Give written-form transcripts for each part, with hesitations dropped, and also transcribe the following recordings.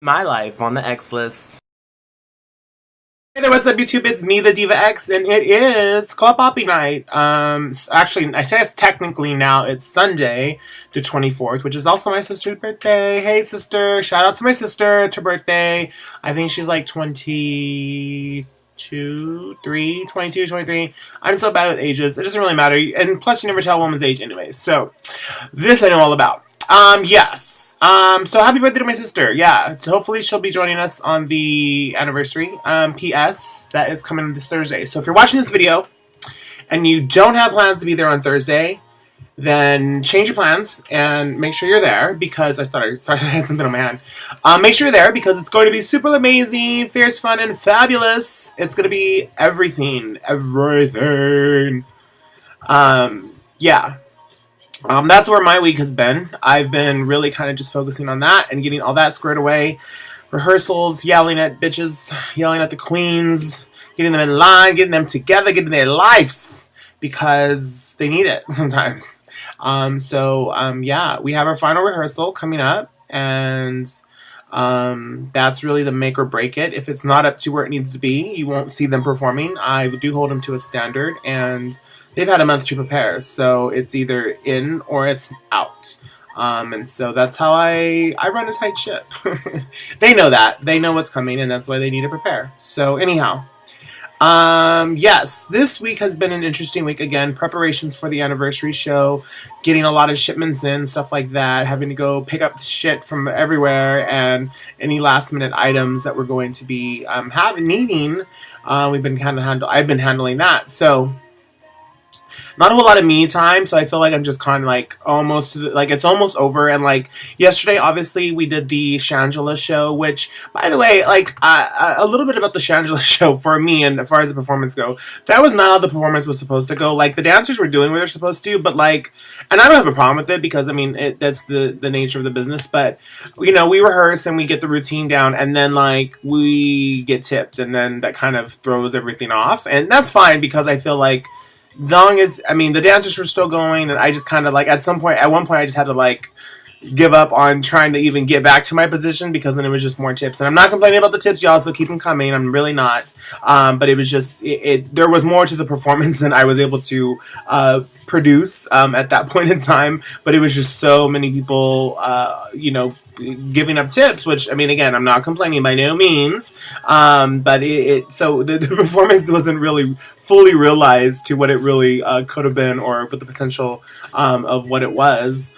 My life on the X list. Hey there, what's up YouTube? It's me, the Diva X, and it is Club Poppy night. Actually, I say it's technically now, it's Sunday, the 24th, which is also my sister's birthday. Hey sister, shout out to my sister, it's her birthday. I think she's like 22, 23. I'm so bad with ages, it doesn't really matter, and plus you never tell a woman's age anyways, so this I know all about. Yes. So happy birthday to my sister. Yeah, hopefully she'll be joining us on the anniversary. P.S. That is coming this Thursday. So if you're watching this video and you don't have plans to be there on Thursday, then change your plans and make sure you're there because I had something on my hand. Make sure you're there because it's going to be super amazing, fierce, fun, and fabulous. It's going to be everything. Yeah. That's where my week has been. I've been really kind of just focusing on that and getting all that squared away. Rehearsals, yelling at bitches, yelling at the queens, getting them in line, getting them together, getting their lives because they need it sometimes. Yeah, we have our final rehearsal coming up, and that's really the make or break it. If it's not up to where it needs to be, you won't see them performing. I do hold them to a standard, and they've had a month to prepare, so it's either in or it's out. And so that's how I run a tight ship. They know that. They know what's coming, and that's why they need to prepare. So anyhow, yes, this week has been an interesting week. Again, preparations for the anniversary show, getting a lot of shipments in, stuff like that, having to go pick up shit from everywhere, and any last minute items that we're going to be needing. I've been handling that. So not a whole lot of me time, so I feel like I'm just kind of like it's almost over. And like yesterday, obviously we did the Shangela show, which, by the way, like a little bit about the Shangela show for me, and as far as the performance go, that was not how the performance was supposed to go. Like the dancers were doing what they're supposed to, but like, and I don't have a problem with it because I mean that's the nature of the business. But you know, we rehearse and we get the routine down, and then like we get tipped, and then that kind of throws everything off, and that's fine because I feel like, long as, I mean, the dancers were still going, and I just kind of like, at one point I just had to like give up on trying to even get back to my position because then it was just more tips. And I'm not complaining about the tips, y'all, so keep them coming. I'm really not. But it was just, there was more to the performance than I was able to produce at that point in time. But it was just so many people, you know, giving up tips, which, I mean, again, I'm not complaining by no means, but so the performance wasn't really fully realized to what it really could have been, or with the potential of what it was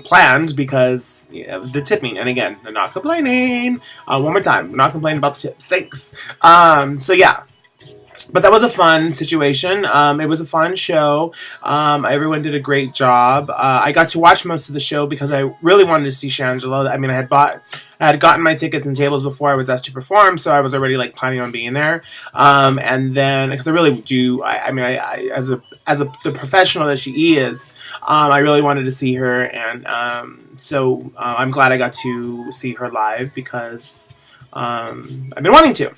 planned, because you know, the tipping. And again, I'm not complaining. One more time, I'm not complaining about the tips. Thanks. So yeah. But that was a fun situation. It was a fun show. Everyone did a great job. I got to watch most of the show because I really wanted to see Shangela. I mean, I had gotten my tickets and tables before I was asked to perform, so I was already like planning on being there. And then, because I really do, as the professional that she is, I really wanted to see her, and so I'm glad I got to see her live because I've been wanting to.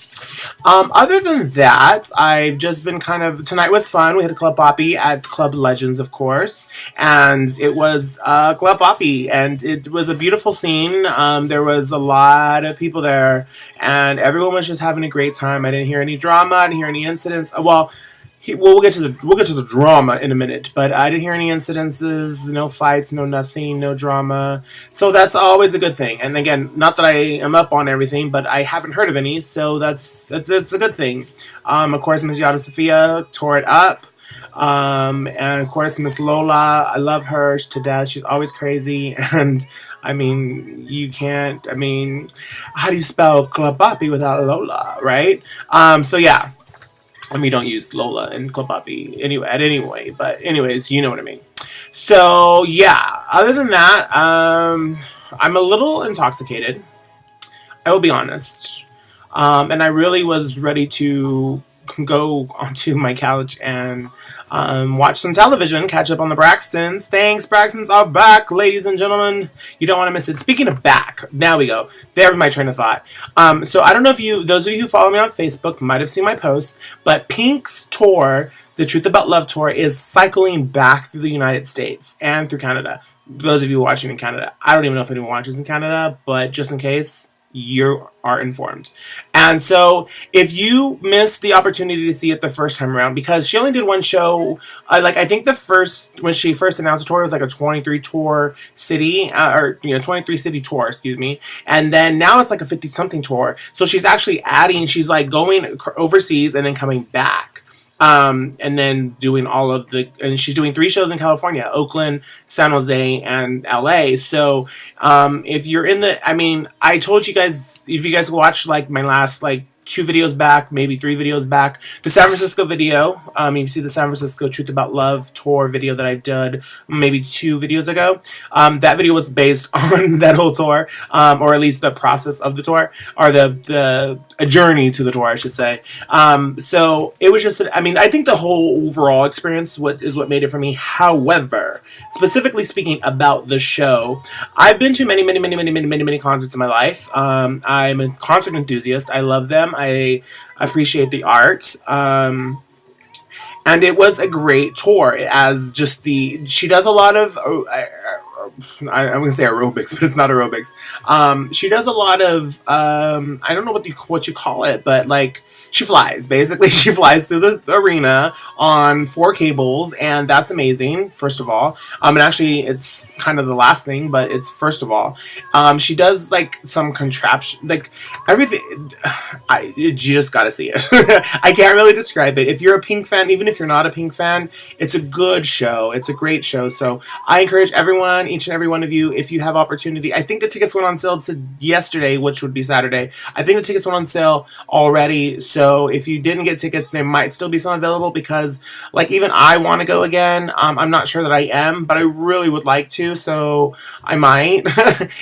Other than that, I've just been tonight was fun. We had a Club Poppy at Club Legends, of course, and it was Club Poppy, and it was a beautiful scene. There was a lot of people there, and everyone was just having a great time. I didn't hear any drama. I didn't hear any incidents. We'll get to the drama in a minute, but I didn't hear any incidences, no fights, no nothing, no drama. So that's always a good thing. And again, not that I am up on everything, but I haven't heard of any, so that's a good thing. Of course, Miss Yada Sophia tore it up. And of course, Miss Lola, I love her to death. She's always crazy, and I mean, how do you spell Club Poppy without Lola, right? So yeah. I mean, don't use Lola and Club Poppy anyway, but anyways, you know what I mean. So, yeah, other than that, I'm a little intoxicated, I will be honest, and I really was ready to go onto my couch and watch some television, catch up on the Braxtons. Thanks, Braxtons are back, ladies and gentlemen. You don't want to miss it. Speaking of back, now we go. There's my train of thought. So I don't know if those of you who follow me on Facebook might have seen my post, but Pink's tour the Truth About Love tour is cycling back through the United States and through Canada. Those of you watching in Canada, I don't even know if anyone watches in Canada, but just in case, you are informed. And so if you missed the opportunity to see it the first time around, because she only did one show, I think when she first announced the tour, it was like a 23 tour city, 23 city tour, excuse me. And then now it's like a 50 something tour. So she's actually she's like going overseas and then coming back. And then doing and she's doing 3 shows in California, Oakland, San Jose, and LA. So, if you're I told you guys, if you guys watch like my last 2 videos back, maybe 3 videos back, the San Francisco video, you see the San Francisco Truth About Love tour video that I did maybe 2 videos ago. That video was based on that whole tour, or at least the process of the tour, or a journey to the tour, I should say. So it was just, I think the whole overall experience is what made it for me. However, specifically speaking about the show, I've been to many concerts in my life. I'm a concert enthusiast. I love them. I appreciate the art. And it was a great tour. She does a lot of, I'm going to say aerobics, but it's not aerobics. She does a lot of, I don't know what you call it, but she flies. Basically, she flies through the arena on 4 cables, and that's amazing, first of all. And actually, it's kind of the last thing, but it's first of all. She does, some contraption, everything. You just gotta see it. I can't really describe it. If you're a Pink fan, even if you're not a Pink fan, it's a good show. It's a great show. So, I encourage everyone, each and every one of you, if you have opportunity. I think the tickets went on sale yesterday, which would be Saturday. I think the tickets went on sale already, so if you didn't get tickets, there might still be some available, because even I want to go again. I'm not sure that I am, but I really would like to, so I might.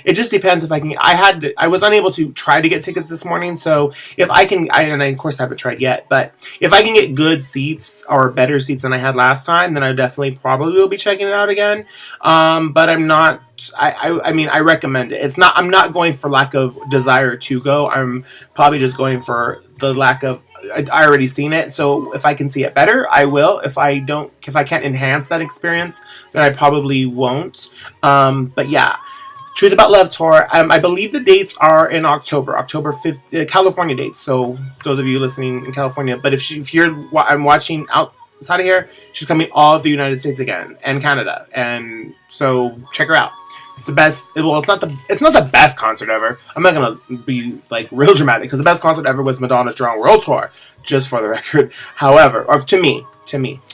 It just depends if I can. I was unable to try to get tickets this morning, so if I can, and I of course haven't tried yet, but if I can get good seats or better seats than I had last time, then I definitely probably will be checking it out again. But I'm not. I recommend it. I'm not going for lack of desire to go. I'm probably just going for the lack of, I already seen it, so if I can see it better, I will. If I can't enhance that experience, then I probably won't. But yeah, Truth About Love tour. I believe the dates are in October 5th, California dates. So those of you listening in California, but I'm watching outside of here, she's coming all of the United States again, and Canada, and so check her out. It's the best. It's not the best concert ever. I'm not gonna be real dramatic, because the best concert ever was Madonna's Drown World Tour, just for the record. However, or to me,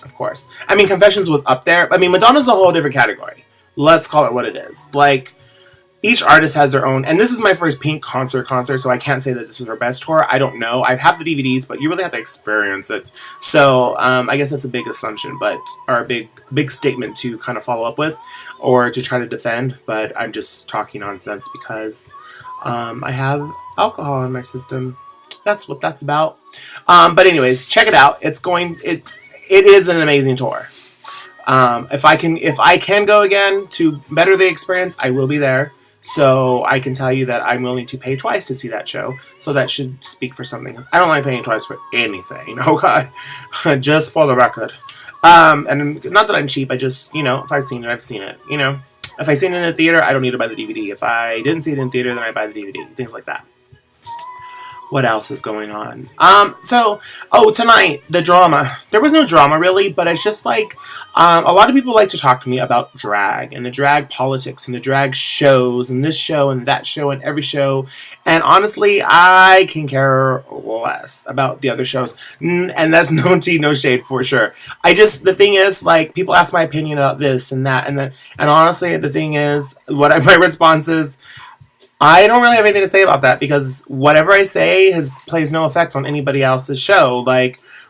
of course. Confessions was up there. Madonna's a whole different category. Let's call it what it is. Each artist has their own, and this is my first Pink concert, so I can't say that this is her best tour. I don't know. I have the DVDs, but you really have to experience it. So I guess that's a big assumption, or a big statement to kind of follow up with, or to try to defend. But I'm just talking nonsense because I have alcohol in my system. That's what that's about. But anyways, check it out. It is an amazing tour. If I can go again to better the experience, I will be there. So I can tell you that I'm willing to pay twice to see that show. So that should speak for something. I don't like paying twice for anything. Okay, just for the record. And not that I'm cheap. I just, if I've seen it, I've seen it. If I seen it in a theater, I don't need to buy the DVD. If I didn't see it in theater, then I buy the DVD. Things like that. What else is going on? Tonight, the drama. There was no drama, really, but it's just a lot of people like to talk to me about drag, and the drag politics, and the drag shows, and this show, and that show, and every show, and honestly, I can care less about the other shows, and that's no tea, no shade, for sure. The thing is, people ask my opinion about this, and that, and honestly, the thing is, my response is, I don't really have anything to say about that, because whatever I say plays no effect on anybody else's show.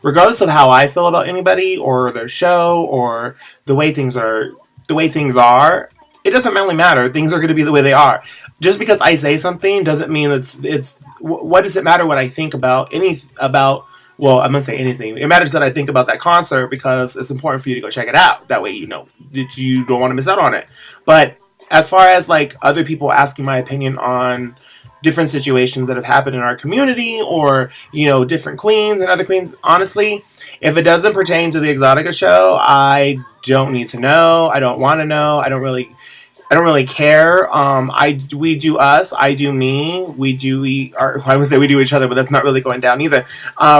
Regardless of how I feel about anybody or their show or the way things are, it doesn't really matter. Things are going to be the way they are. Just because I say something doesn't mean it's. What does it matter what I think about Well, I'm gonna say anything. It matters that I think about that concert, because it's important for you to go check it out. That way, you don't want to miss out on it. But as far as other people asking my opinion on different situations that have happened in our community, or different queens and other queens, honestly, If it doesn't pertain to the Exotica show, I don't need to know. I don't want to know. I don't really care. We do us. I do me. I would say we do each other, but that's not really going down either.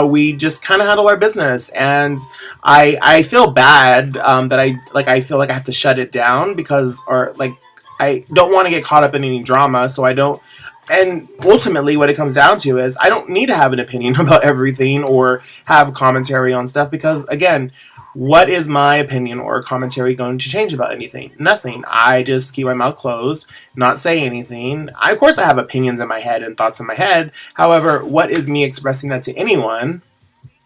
We just kind of handle our business, and I feel bad that I feel like I have to shut it down because or like I don't want to get caught up in any drama, so I don't. And ultimately, what it comes down to is I don't need to have an opinion about everything or have commentary on stuff because again, what is my opinion or commentary going to change about anything? Nothing. I just keep my mouth closed, not say anything. Of course, I have opinions in my head and thoughts in my head. However, what is me expressing that to anyone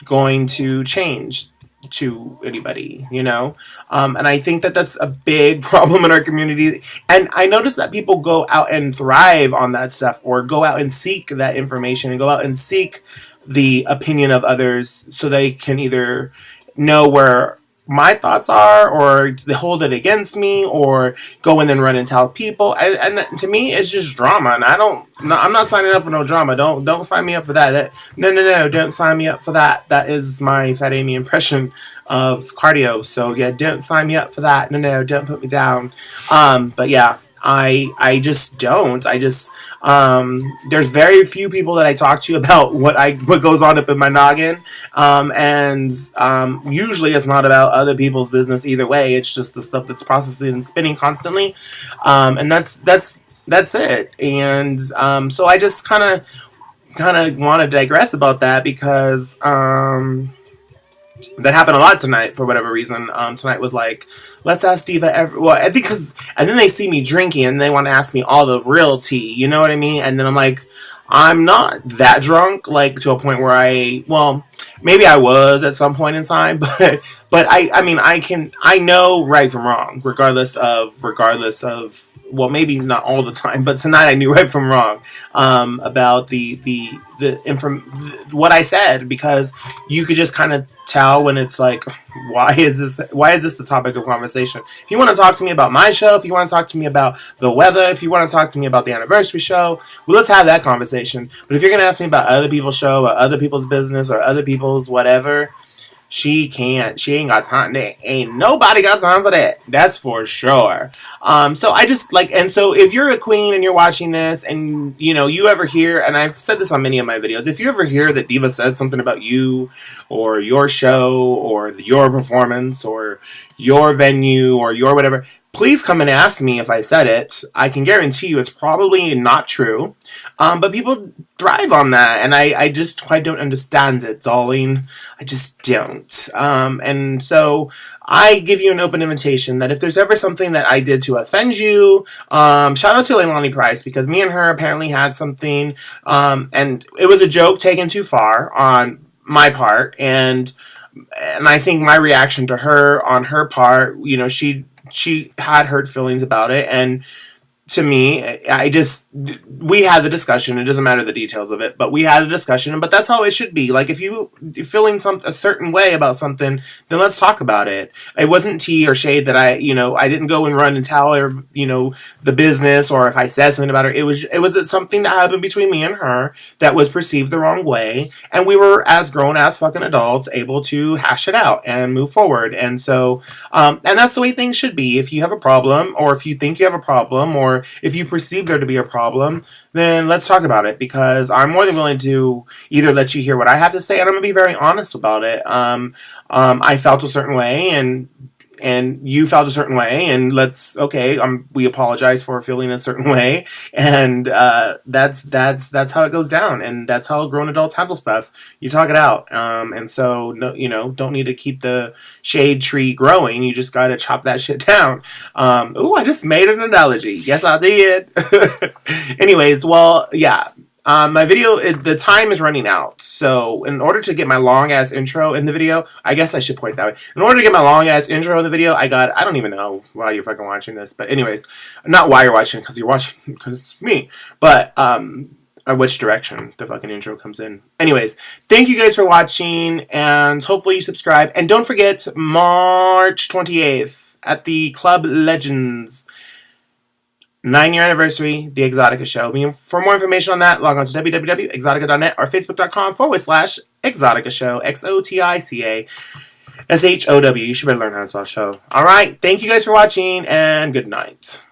going to change to anybody, you know? And I think that that's a big problem in our community. And I notice that people go out and thrive on that stuff or go out and seek that information and go out and seek the opinion of others so they can either know where my thoughts are or they hold it against me or go in and run and tell people and to me it's just drama and I'm not signing up for no drama. Don't sign me up for that. No, don't sign me up for that. That is my Fat Amy impression of cardio, so yeah, don't sign me up for that. No, don't put me down. But yeah, I just don't. There's very few people that I talk to about what goes on up in my noggin. And usually it's not about other people's business either way. It's just the stuff that's processing and spinning constantly. And that's it. And so I just kind of want to digress about that because that happened a lot tonight for whatever reason. Tonight was like, let's ask Diva I think because, and then they see me drinking and they want to ask me all the real tea, you know what I mean? And then I'm like, I'm not that drunk, like to a point where maybe I was at some point in time, but I know right from wrong, regardless of, well, maybe not all the time, but tonight I knew right from wrong, about what I said, because you could just kind of tell when it's like, why is this the topic of conversation? If you want to talk to me about my show, if you want to talk to me about the weather, if you want to talk to me about the anniversary show, well, let's have that conversation. But if you're going to ask me about other people's show or other people's business or other people's whatever, she ain't got time. Ain't nobody got time for that. That's for sure. So I just and so if you're a queen and you're watching this and you ever hear, and I've said this on many of my videos, if you ever hear that Diva said something about you or your show or your performance or your venue or your whatever, please come and ask me if I said it. I can guarantee you it's probably not true. But people thrive on that, and I just quite don't understand it, darling. I just don't. And so I give you an open invitation that if there's ever something that I did to offend you, shout out to Leilani Price, because me and her apparently had something, and it was a joke taken too far on my part, and I think my reaction to her on her part, she had hurt feelings about it, and to me, we had the discussion. It doesn't matter the details of it, but we had a discussion. But that's how it should be. Like, if you're feeling a certain way about something, then let's talk about it. It wasn't tea or shade that I didn't go and run and tell her, the business, or if I said something about her. It was something that happened between me and her that was perceived the wrong way, and we were, as grown ass fucking adults, able to hash it out and move forward. And so, and that's the way things should be. If you have a problem, or if you think you have a problem, or if you perceive there to be a problem, then let's talk about it, because I'm more than willing to either let you hear what I have to say, and I'm going to be very honest about it. I felt a certain way, and you felt a certain way, and we apologize for feeling a certain way, and that's how it goes down, and that's how grown adults handle stuff. You talk it out, and so no, don't need to keep the shade tree growing. You just gotta chop that shit down. I just made an analogy. Yes, I did. Anyways, well, yeah. My video, the time is running out. So in order to get my long ass intro in the video, I guess I should point that way. In order to get my long ass intro in the video, I don't even know why you're fucking watching this. But anyways, not why you're watching, because you're watching because it's me. But, or which direction the fucking intro comes in. Anyways, thank you guys for watching, and hopefully you subscribe. And don't forget, March 28th at the Club Legends. 9-year anniversary, The Exotica Show. For more information on that, log on to www.exotica.net or facebook.com/Exotica Show. XOTICASHOW. You should better learn how to spell show. Alright, thank you guys for watching, and good night.